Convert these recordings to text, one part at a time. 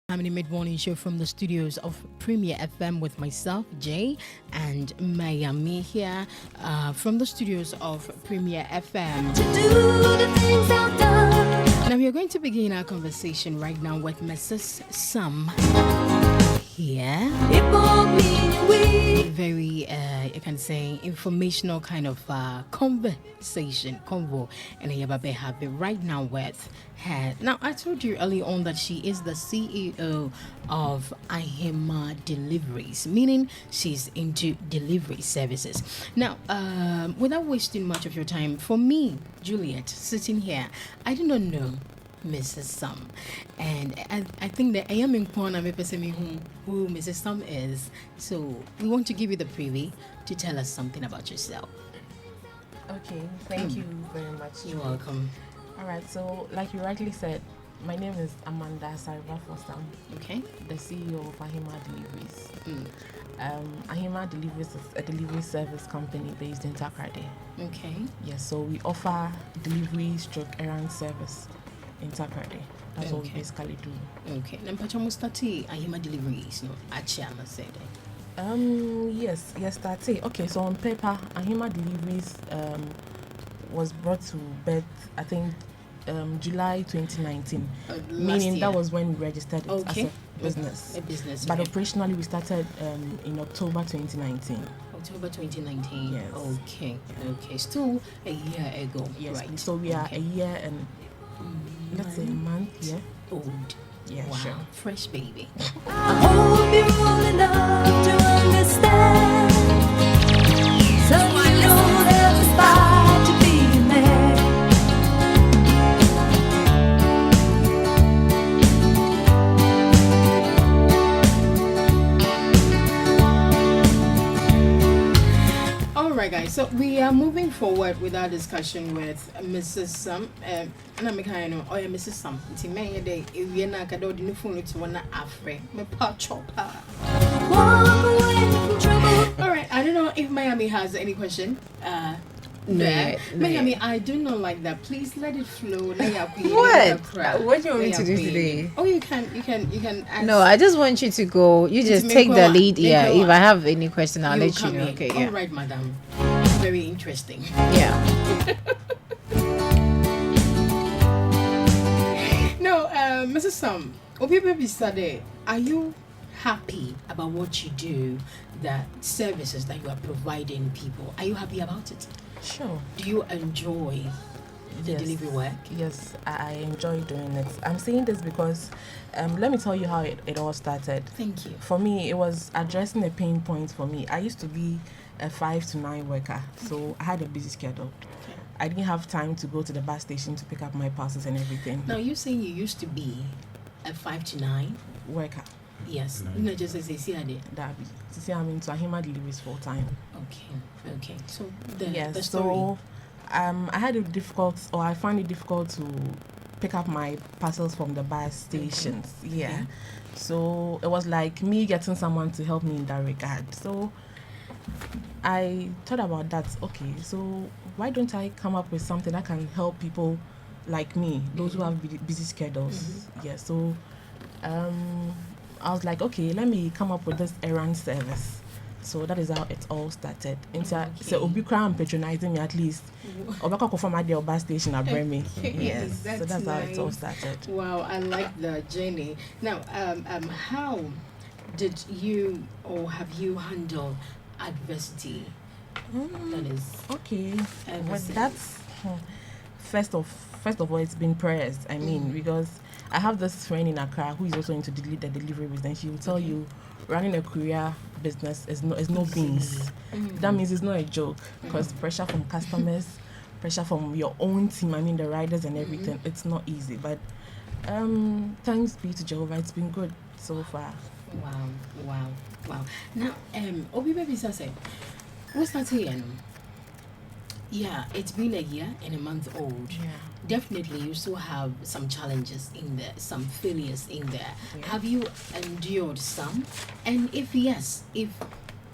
I'm in the mid-morning show from the studios of Premier FM with myself, Jay, and Miami here from the studios of Premier FM. To do the things I've done. Now we are going to begin our conversation right now with Mrs. Sam here. Very, you can say, informational kind of convo, and I have it right now with her. Now, I told you early on that she is the CEO of Ahemaa Deliveries, meaning she's into delivery services. Now, without wasting much of your time, for me, Juliet, sitting here, I do not know Mrs. Sam, and I think that I am in Kwana who Mrs. Sam is. So we want to give you the privy to tell us something about yourself. Okay, thank you very much. You're welcome. All right, so like you rightly said, my name is Amanda Sariba Fosam. Okay. The CEO of Ahemaa Deliveries. Ahemaa Deliveries is a delivery service company based in Takoradi. Okay. Yes, so we offer delivery stroke errand service in Takoradi. That's what we basically do. Okay. Now, Pachamustati Ahemaa Deliveries, no, Achama said. Yes, that's it. Okay, so on paper, Ahemaa Deliveries was brought to birth, I think, July 2019, meaning year. That was when we registered it as a business. A business. But operationally, we started in October 2019. October 2019. Yes. Okay. Still a year ago. Yes. Right. So we are a year and let's say a month. Yeah. Old. Yeah. Wow. Sure. Fresh baby. I hope you're old enough to understand. So you know there's a spot to be in there. Alright guys, so we are moving forward with our discussion with Mrs. Sam. And I'm kind of, Mrs. Sam. It's in my day. If you're not going to do phone to one afre, me pa chopper. Walk away from trouble. Alright, I don't know if Miami has any question. There. Miami, I do not like that. Please let it flow. What? What do you want me to do today? Oh, you can ask. No, I just want you to go. You just take the lead. Yeah. If I have any question, I'll let you know. Okay. Yeah. All right, madam. Very interesting. Yeah. No, Mrs. Sam, are you happy about what you do, the services that you are providing people? Are you happy about it? Sure. Do you enjoy the delivery work? Yes, I enjoy doing it. I'm saying this because let me tell you how it all started. Thank you. For me, it was addressing a pain point for me. I used to be a 5 to 9 worker, so I had a busy schedule. Okay. I didn't have time to go to the bus station to pick up my parcels and everything. Now, you're saying you used to be a 5 to 9 worker. Yes. No, just as I see I did. That be. To say I'm into Ahemaa Deliveries full time. Okay. So the story. So I find it difficult to pick up my parcels from the bus stations. Okay. Yeah. Okay. So it was like me getting someone to help me in that regard. So I thought about that. Okay, so why don't I come up with something that can help people like me, those who have busy schedules? Yeah. So I was like, okay, let me come up with this errand service. So that is how it all started. So Obi Crown patronizing me at least. Obaka from my bus station at Bremy. Yes. So that's nice. How it all started. Wow, I like the journey. Now, how did you or have you handled adversity? That is okay. Well, that's first of all, it's been prayers. I mean, because I have this friend in Accra who is also into the delivery business. She will tell you running a courier business is no beans. That means it's not a joke, because pressure from customers, pressure from your own team, I mean the riders and everything, it's not easy. But thanks be to Jehovah, it's been good so far. Wow. Now, Obi Baby said, what's that here? Yeah, it's been a year and a month old. Yeah. Definitely, you still have some challenges in there, some failures in there. Yeah. Have you endured some? And if yes, if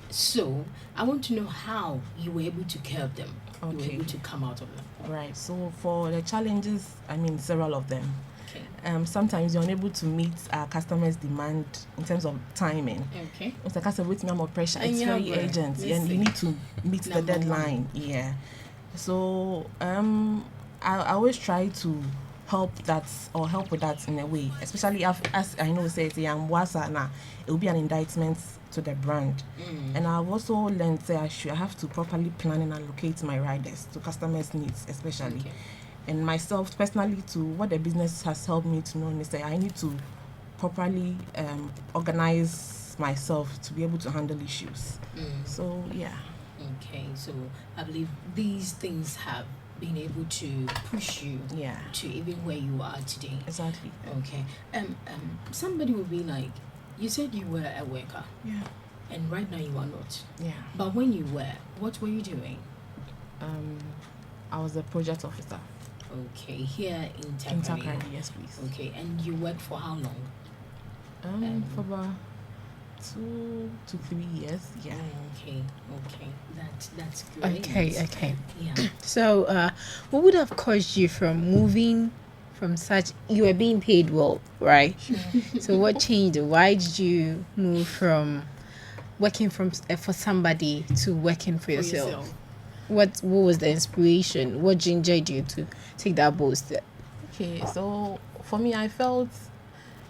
so, I want to know how you were able to curb them. Okay. You were able to come out of them. Right. So for the challenges, I mean several of them. Okay. sometimes you're unable to meet our customers' demand in terms of timing. Okay. It's like I said, with more pressure. And It's yeah, very well, urgent, let's and see. you need to meet the Number deadline. Yeah. So I always try to help with that in a way, especially as I know, say I'm wasa now, it will be an indictment to the brand. And I've also learned that I have to properly plan and allocate my riders to customers' needs, especially. Okay. And myself personally, to what the business has helped me to know is that I need to properly organize myself to be able to handle issues. So yeah. Okay, so I believe these things have been able to push you Yeah. to even where you are today. Exactly. Okay. Somebody will be like, you said you were a worker, Yeah. and right now you are not. Yeah. But when you were, what were you doing? I was a project officer Okay, here in in Takoradi. Takoradi, yes please. Okay, and you worked for how long? For about 2 to 3 years. Yeah. Okay. That's great. Okay. Yeah. So, what would have caused you from moving from such? You were being paid well, right? So, what changed? Why did you move from working for somebody to working for yourself? What was the inspiration? What gingered you to take that bold step? Okay, so for me, I felt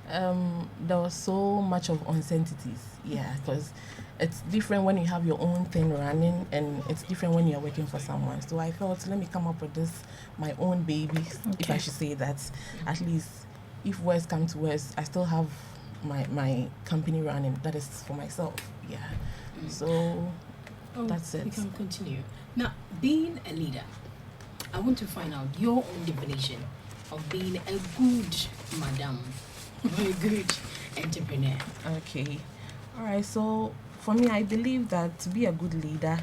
there was so much of uncertainties. Yeah, because it's different when you have your own thing running, and it's different when you're working for someone. So I felt, let me come up with this, my own baby, if I should say that. At least, if worse come to worse, I still have my company running. That is for myself. Yeah. So that's it. We can continue. Now, being a leader, I want to find out your own definition of being a good madam, a good entrepreneur. Okay. All right. So for me, I believe that to be a good leader,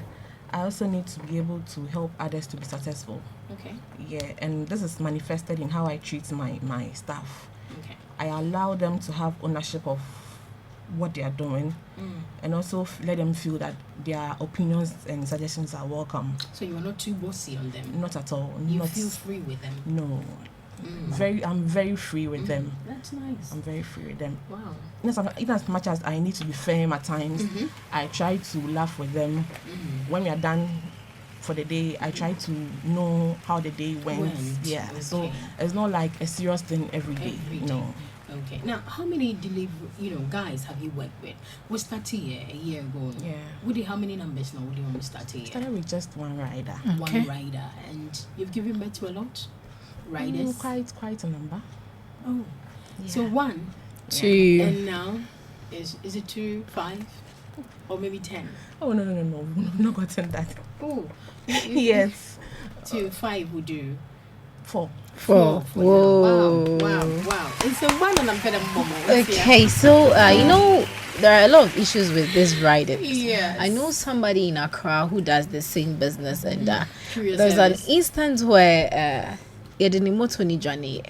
I also need to be able to help others to be successful. Okay. Yeah, and this is manifested in how I treat my staff. Okay. I allow them to have ownership of what they are doing, and also let them feel that their opinions and suggestions are welcome. So you are not too bossy on them. Not at all. You Not, feel free with them. no. I'm very free with them. That's nice. I'm very free with them. Wow. Even as much as I need to be firm at times, I try to laugh with them. When we are done for the day, I try to know how the day went. Yeah. Okay. So it's not like a serious thing every day. Every day. No. Okay. Now, how many guys have you worked with? We started a year ago. Yeah. How many numbers now? Would you want to start here? Started with just one rider. One rider, and you've given birth to a lot riders. Quite a number. Oh, Yeah. so one, To and now is it 2, 5, or maybe 10? Oh no, we've not gotten that. Oh, Yes. 2, 5 would do. 4. four. For now. Whoa. Wow. It's a one and I'm better moment. Okay, so there are a lot of issues with this riding. Yes. I know somebody in Accra who does the same business, and Curious there's service. an instance where moto ni journey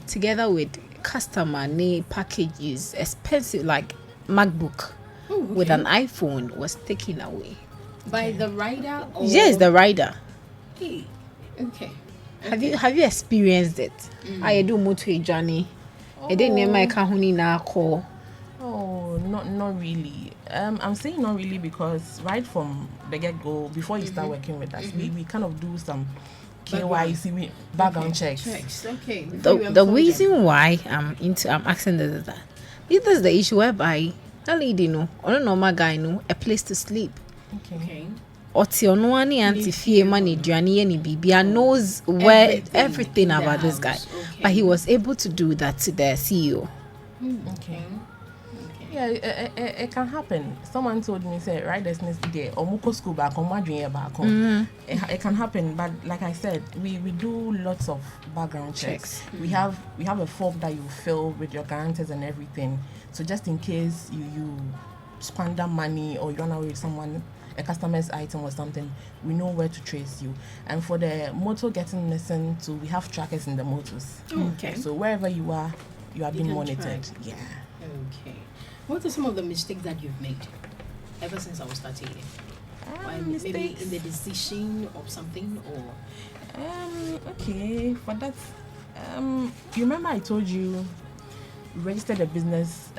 together with customer ne packages expensive like MacBook with an iPhone was taken away. By the rider? Or? Yes, the rider. Hey. Okay. Have you experienced it? I do motor journey. I didn't name my kahuni na call. Oh, not really. I'm saying not really because right from the get-go, before you start working with us, we kind of do some KYC background checks. Okay. The reason why I'm asking this is that if there's the issue whereby that lady on a normal guy a place to sleep. Okay. Otionwani anti fie money Duani ni Bibia knows where everything in the about this guy. house. Okay. But he was able to do that to the CEO. Okay. Yeah, it can happen. Someone told me, say, right, there's next day, or muko school back, or madriya back home. It can happen, but like I said, we do lots of background checks. We have a form that you fill with your guarantors and everything. So just in case you squander money or you run away with someone, a customer's item or something, we know where to trace you. And for the motor getting listened to, we have trackers in the motors. Okay. So wherever you are being can monitored. track. Yeah. Okay. What are some of the mistakes that you've made ever since I was starting? Maybe in the decision of something or Okay, for that, You remember I told you we registered a business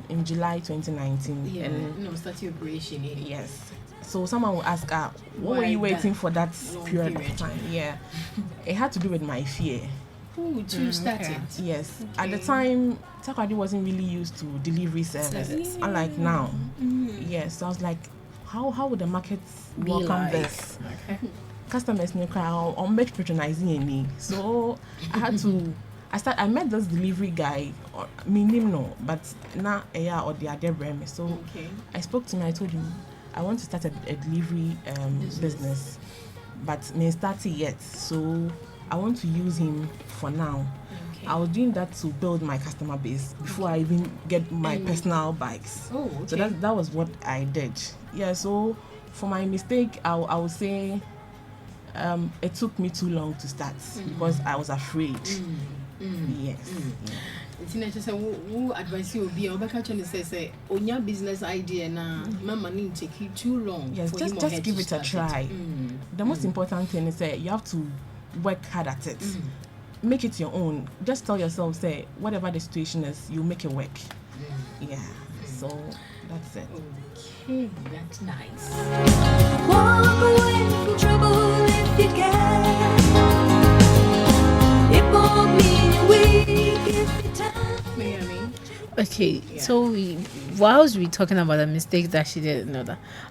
in July 2019. Yeah, And start your operation. yes. So someone will ask, what were Why you waiting that for that long period period? of time? Yeah. It had to do with my fear. Ooh, to start okay. it. Yes. At the time, Takoradi wasn't really used to delivery services, unlike now. Yes. So I was like, how would the market Be welcome like. this? Okay. Customers new cry or make patronizing any. So I had to I met this delivery guy, or meaning no, but now or the other brand. So Okay. I spoke to him, I told him I want to start a delivery business, but may start it yet. So I want to use him for now. Okay. I was doing that to build my customer base before I even get my And- personal bikes. Oh, okay. So that was what I did. Yeah, so for my mistake, I would say it took me too long to start because I was afraid. Yes. Yeah. It's not just who advise you be or back actually say on your business idea now, my money take you too long. Yes, for him or her just to give it a start try. The most important thing is that you have to work hard at it. Make it your own. Just tell yourself, say, whatever the situation is, you make it work. Yeah. So that's it. Okay, that's nice. Walk away from trouble if you can. It won't mean you're weak if you time. Miami. Okay, so whilst we talking about the mistakes that she did,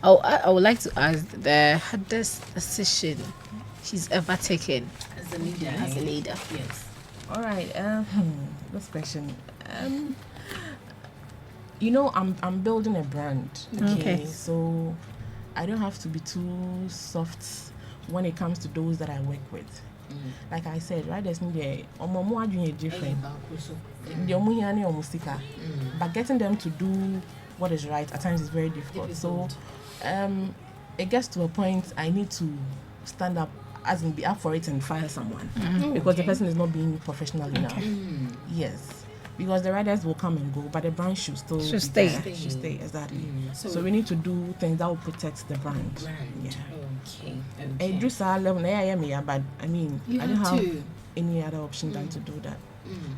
I would like to ask the hardest decision she's ever taken As a leader. as a leader. Yes. All right. This question. I'm building a brand. Okay. So I don't have to be too soft when it comes to those that I work with. Like I said, right? There's no different. But getting them to do what is right at times is very difficult. So it gets to a point I need to stand up, as in be up for it and fire someone because the person is not being professional enough. Yes, because the riders will come and go, but the brand should still be stay. there. Should stay, exactly. So- So we need to do things that will protect the brand. Brand. Yeah. Okay. And do so level, but I mean, You I don't have have to. any other option than to do that.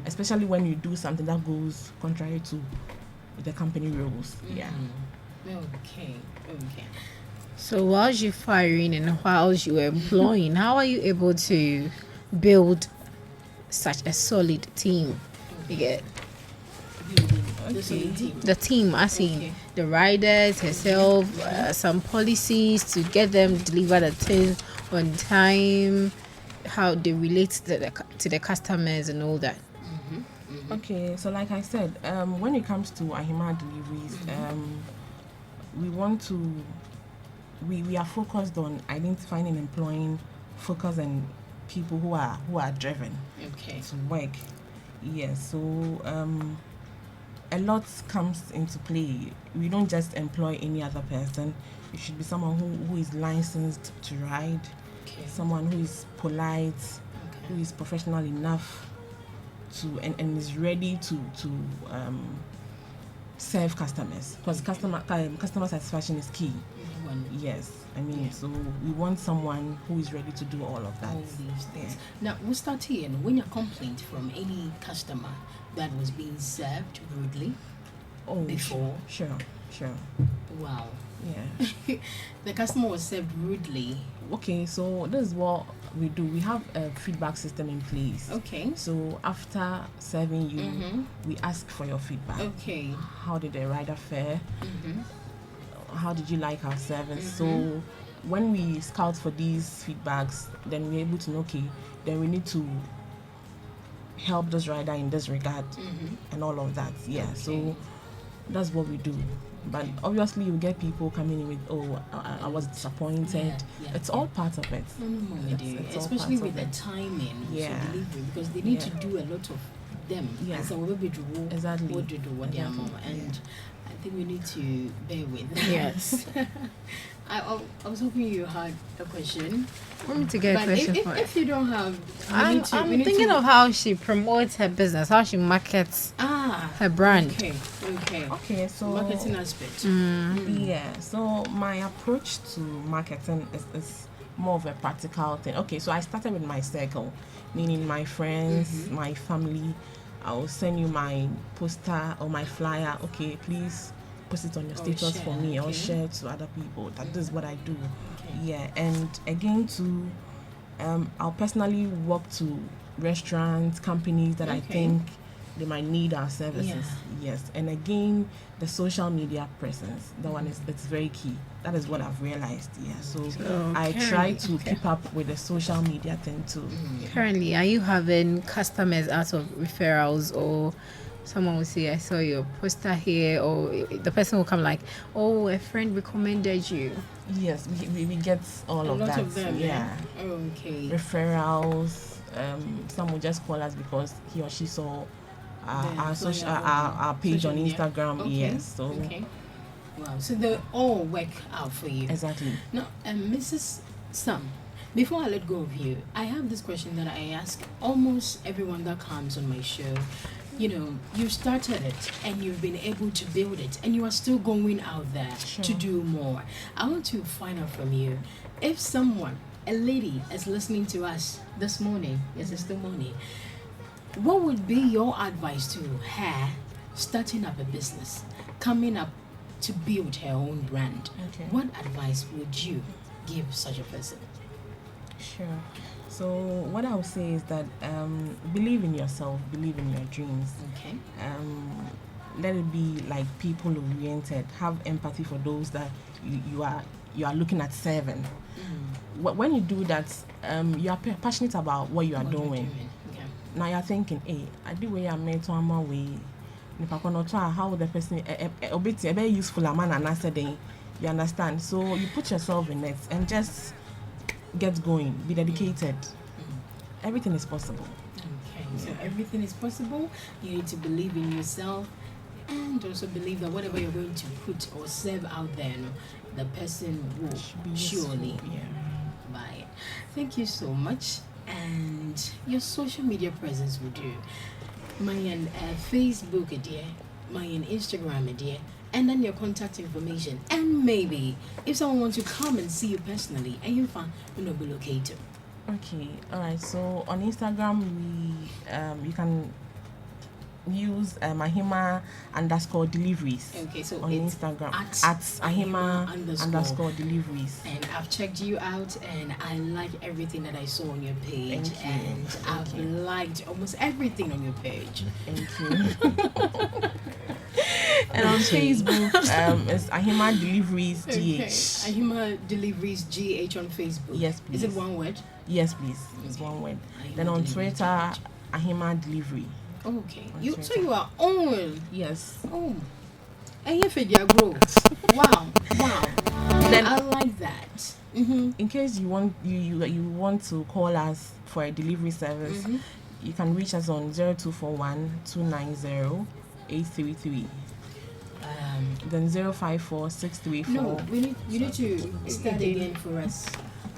Especially when you do something that goes contrary to the company rules. Yeah. Okay. Okay. So whilst you firing and whilst you were employing, how are you able to build such a solid team? You get the team, as in the riders herself, some policies to get them deliver the things on time, how they relate to the customers and all that. Okay, so like I said, when it comes to Ahemaa deliveries, we are focused on identifying and employing focus and people who are driven Okay. to work. Yes, so a lot comes into play. We don't just employ any other person. It should be someone who is licensed to ride, Okay. someone who is polite, who is professional enough to and is ready to serve customers, because customer satisfaction is key. Yes, I mean, so we want someone who is ready to do all of that. All these things. Now, we'll start here. When your complaint from any customer that was being served rudely, Oh, before. Sure. wow, Yeah. the customer was served rudely. Okay, so this is what we do. We have a feedback system in place. Okay. So after serving you, we ask for your feedback. Okay. How did the rider fare? How did you like our service? So when we scout for these feedbacks, then we're able to know, okay, then we need to help this rider in this regard and all of that. Yeah, so that's what we do. But obviously you get people coming in with, oh, I was disappointed. It's all part of it. It's all Especially part with of the it. timing Yeah. for delivery, because they need Yeah. to do a lot of them. Yeah. And so we will do Exactly. what they do, what they are Exactly. mama. And I think we need to bear with. Yes. I was hoping you had a question. Want me to get a But question if, for if you don't have, I'm thinking of how she promotes her business, how she markets her brand. Okay, so Marketing aspect. yeah, so my approach to marketing is more of a practical thing. Okay, so I started with my circle, meaning my friends, my family. I'll send you my poster or my flyer. Okay, please post it on your status for share, me, or okay. share to other people. That is what I do. Okay. Yeah, and again to I'll personally walk to restaurants, companies that I Okay. think they might need our services. Yeah. Yes, and again the social media presence. That one is it's very key. That is what I've realized. Yeah, so I try to keep up with the social media thing too. Currently, are you having customers out of referrals, or someone will say, I saw your poster here, or the person will come like, oh, a friend recommended you? Yes, we get all A of lot that. of them. Yeah. Okay. Referrals. Some will just call us because he or she saw our social our page social on media. Instagram. Okay. Yes, so Okay. Wow. So they all work out for you. exactly. Now, Mrs. Sam, before I let go of you, I have this question that I ask almost everyone that comes on my show. You know, you started it and you've been able to build it, and you are still going out there to Sure. do more. I want to find out from you if someone, a lady, is listening to us this morning, yes, it's still morning, what would be your advice to her starting up a business, coming up to build her own brand? Okay. What advice would you give such a person? Sure. So what I would say is that believe in yourself, believe in your dreams. Okay. Let it be like people oriented. Have empathy for those that you are looking at serving. When you do that, you are passionate about what you are What you're doing. Okay. Now you're thinking, hey, I do where I'm made to my way. How the person a bit useful a man and answer then you understand. So you put yourself in it and just get going. Be dedicated. Everything is possible. Okay. So everything is possible. You need to believe in yourself, and also believe that whatever you're going to put or serve out there, no, the person will surely Yeah. buy it. Thank you so much. And your social media presence will do. My Facebook dear, my Instagram dear, and then your contact information. And maybe if someone wants to come and see you personally, and you find you know be located. Okay. All right. So on Instagram, we you can use Ahemaa _deliveries. Okay, so on it's Instagram at Ahemaa Ahemaa _deliveries. And I've checked you out, and I like everything that I saw on your page. Thank you. And Thank I've you. liked almost everything on your page. Thank you. And on Facebook, it's Ahemaa Deliveries Okay. GH. Ahemaa Deliveries GH on Facebook. Yes, Is it please. one word? Yes, please. It's Okay. one word. Ahemaa Then on Deliveries Twitter, GH. Ahemaa Delivery. Okay. on You so Twitter. you are on. Yes. Oh. And you figure grow. Wow. Wow. Then I like that. Mm-hmm. in case you want you want to call us for a delivery service, Mm-hmm. you can reach us on 0241 290 833. Then 054 634 No, you need to start again for us.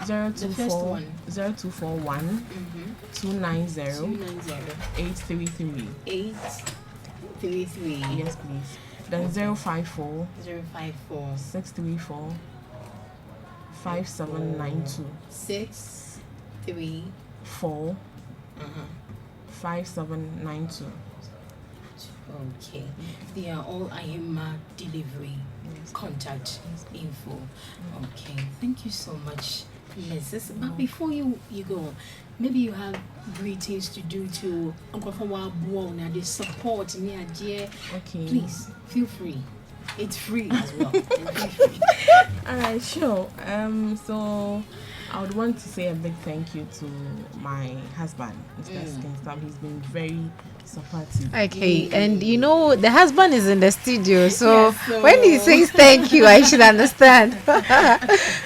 The first one. 0241 Mm-hmm. 290 290 833. 833. Yes, please. Then 054 054 634 5792 634 4 5792. Okay. They are all Ahemaa delivery contact info. Okay. Thank you so much, Mrs. But before you go, maybe you have greetings to do to Uncle Fawa the support near dear. Okay. Please feel free. It's free as well. Feel free. All right, sure. So I would want to say a big thank you to my husband, Mr. Skinstab. He's been very supportive. Okay, and you know the husband is in the studio, so Yes, so- when he says thank you, I should understand.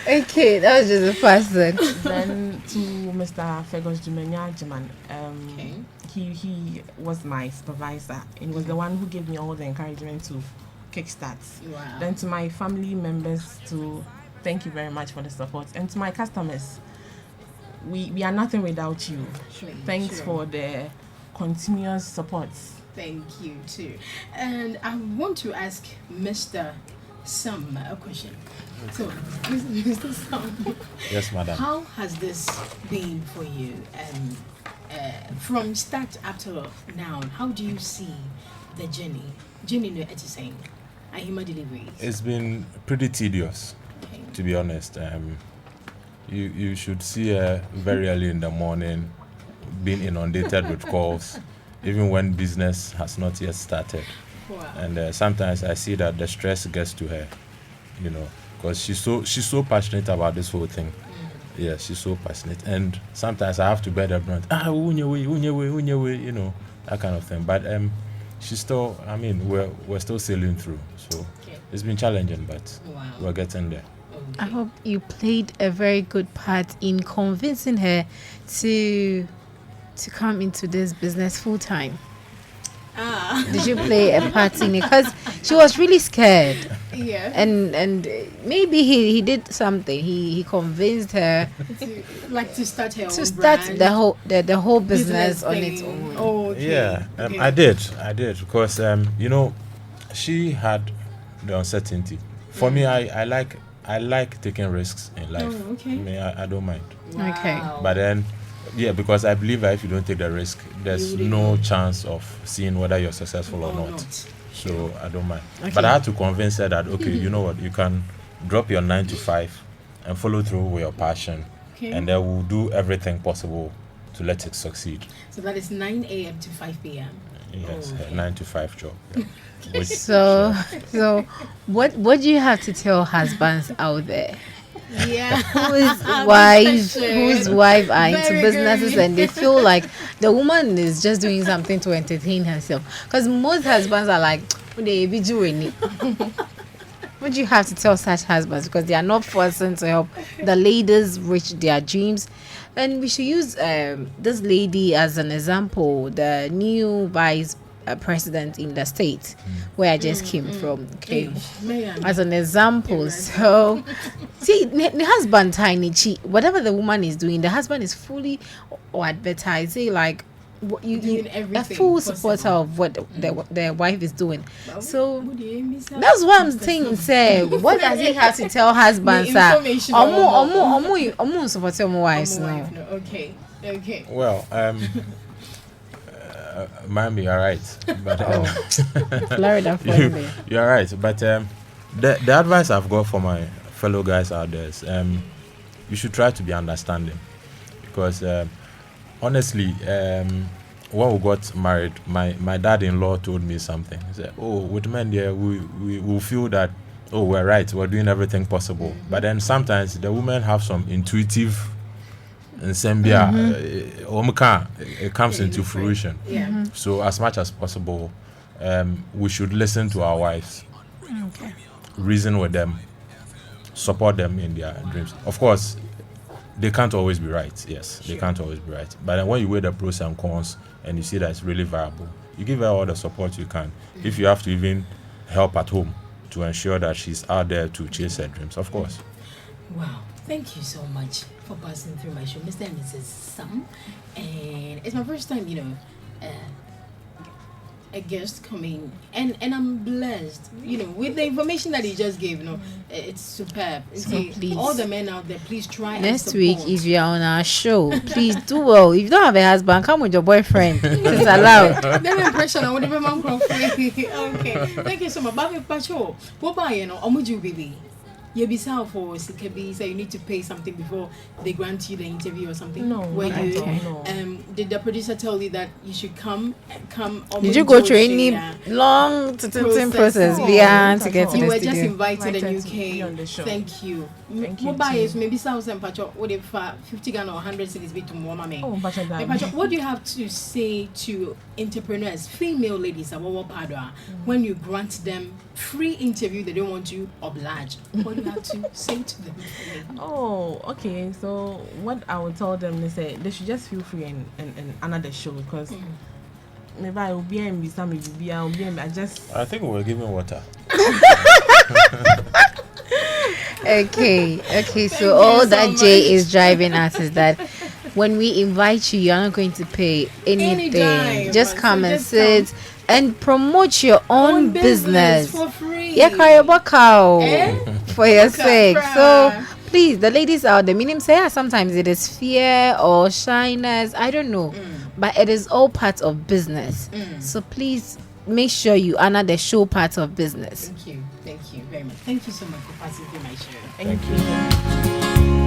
Okay, that was just the person. Then to Mr. Fegos Jumenya Jiman, Okay. he was my supervisor and was the one who gave me all the encouragement to kickstart. Wow. Then to my family members, to thank you very much for the support, and to my customers, we are nothing without you. Sure, Thanks sure. for the continuous support. Thank you too. And I want to ask Mr. Sam a question. So, Mr. Sam, Yes, madam. how has this been for you? From start up to now, how do you see the journey? Journey, no, it's saying, Ahemaa Deliveries. It's been pretty tedious, Okay. to be honest. You should see her very early in the morning, being inundated with calls, even when business has not yet started. Wow. And sometimes I see that the stress gets to her, because she's so passionate about this whole thing. Yeah, she's so passionate, and sometimes I have to bear the brunt. Unyewe, that kind of thing. But she's still. I mean, we're still sailing through. So Okay. it's been challenging, but Wow. we're getting there. I Okay. hope you played a very good part in convincing her to come into this business full time. Did you play a part in it? Because she was really scared, Yeah. and maybe he did something. He convinced her to start her to own start brand, the whole business on its thing. own. Oh, okay. Yeah, Okay. I did because she had the uncertainty. For me, I like taking risks in life. Oh, okay. I mean, I don't mind. Okay. Wow. But then, yeah, because I believe that if you don't take the risk, there's You wouldn't no know. chance of seeing whether you're successful or Or not. not. So I don't mind. Okay. But I had to convince her that, okay, you know what, you can drop your 9 to 5 and follow through with your passion, Okay. and then we'll do everything possible to let it succeed. So that is 9 a.m. to 5 p.m. Yes, Okay. a 9 to 5 job. Yeah. Which- So what do you have to tell husbands out there Yeah. whose wife are into Very businesses good. and they feel like the woman is just doing something to entertain herself? Because most husbands are like, they be doing it. What do you have to tell such husbands? Because they are not forcing to help the ladies reach their dreams. And we should use this lady as an example, the new vice president in the state where I just came from. Okay. Man. As an example, so see, the husband tiny chi, whatever the woman is doing, the husband is fully or advertising like what Doing a everything full supporter possible. of what the wife is doing. So Would you miss out? that's what I'm saying. Say, what does he have to tell husbands? The information on support your wives Oh, now. wife, no. Okay. Okay. Well, Mami, you're right. But Florida friendly. you're right. But the advice I've got for my fellow guys out there is you should try to be understanding, because honestly, when we got married, my dad-in-law told me something. He said, "Oh, with men there, we feel that, oh, we're right, we're doing everything possible." But then sometimes the women have some intuitive and Sambia, it comes into fruition. Yeah. So as much as possible, we should listen to our wives, reason with them, support them in their dreams. Of course, they can't always be right. Yes, they can't always be right. But then when you weigh the pros and cons and you see that it's really viable, you give her all the support you can. If you have to even help at home to ensure that she's out there to chase her dreams, of course. Wow. Thank you so much for passing through my show, Mr. and Mrs. Sam. And it's my first time, a guest coming, and I'm blessed, with the information that he just gave. It's superb. So See, please, all the men out there, please try next and week, support. if you're on our show, please do well. If you don't have a husband, come with your boyfriend. It's allowed. Then impression I would have been okay. Thank you so much. Bobby Pacho, what about Omuju baby? You be for CKB, so you need to pay something before they grant you the interview or something. No, Where not you at all, no. Did the producer tell you that you should come? Did you go through Omuju any share? long process No, beyond not to at get all. to You the were just studio? invited and you Invited to be on the came. show. Thank you. Thank you Mobile too. is maybe 1,000 pacho. What if 50 Ghana or 100 cities be to more mame? Oh, but Pacho, what do you have to say to entrepreneurs, female ladies, when you grant them free interview, they don't want to oblige? What do you have to say to them? Oh, okay. So what I would tell them is that they should just feel free and another show, because maybe I will be in some I just I think we're giving water. Okay. So all that Jay is driving us is that when we invite you, you're not going to pay anything. Anytime. Just So come and just sit and promote your own business. for free. Yeah, Karabakao. Eh? for your sake. So please, the ladies out there, meaning say sometimes it is fear or shyness, I don't know, but it is all part of business. So please make sure you honor the show part of business. Thank you very much. Thank you so much for passing through my show. Thank you.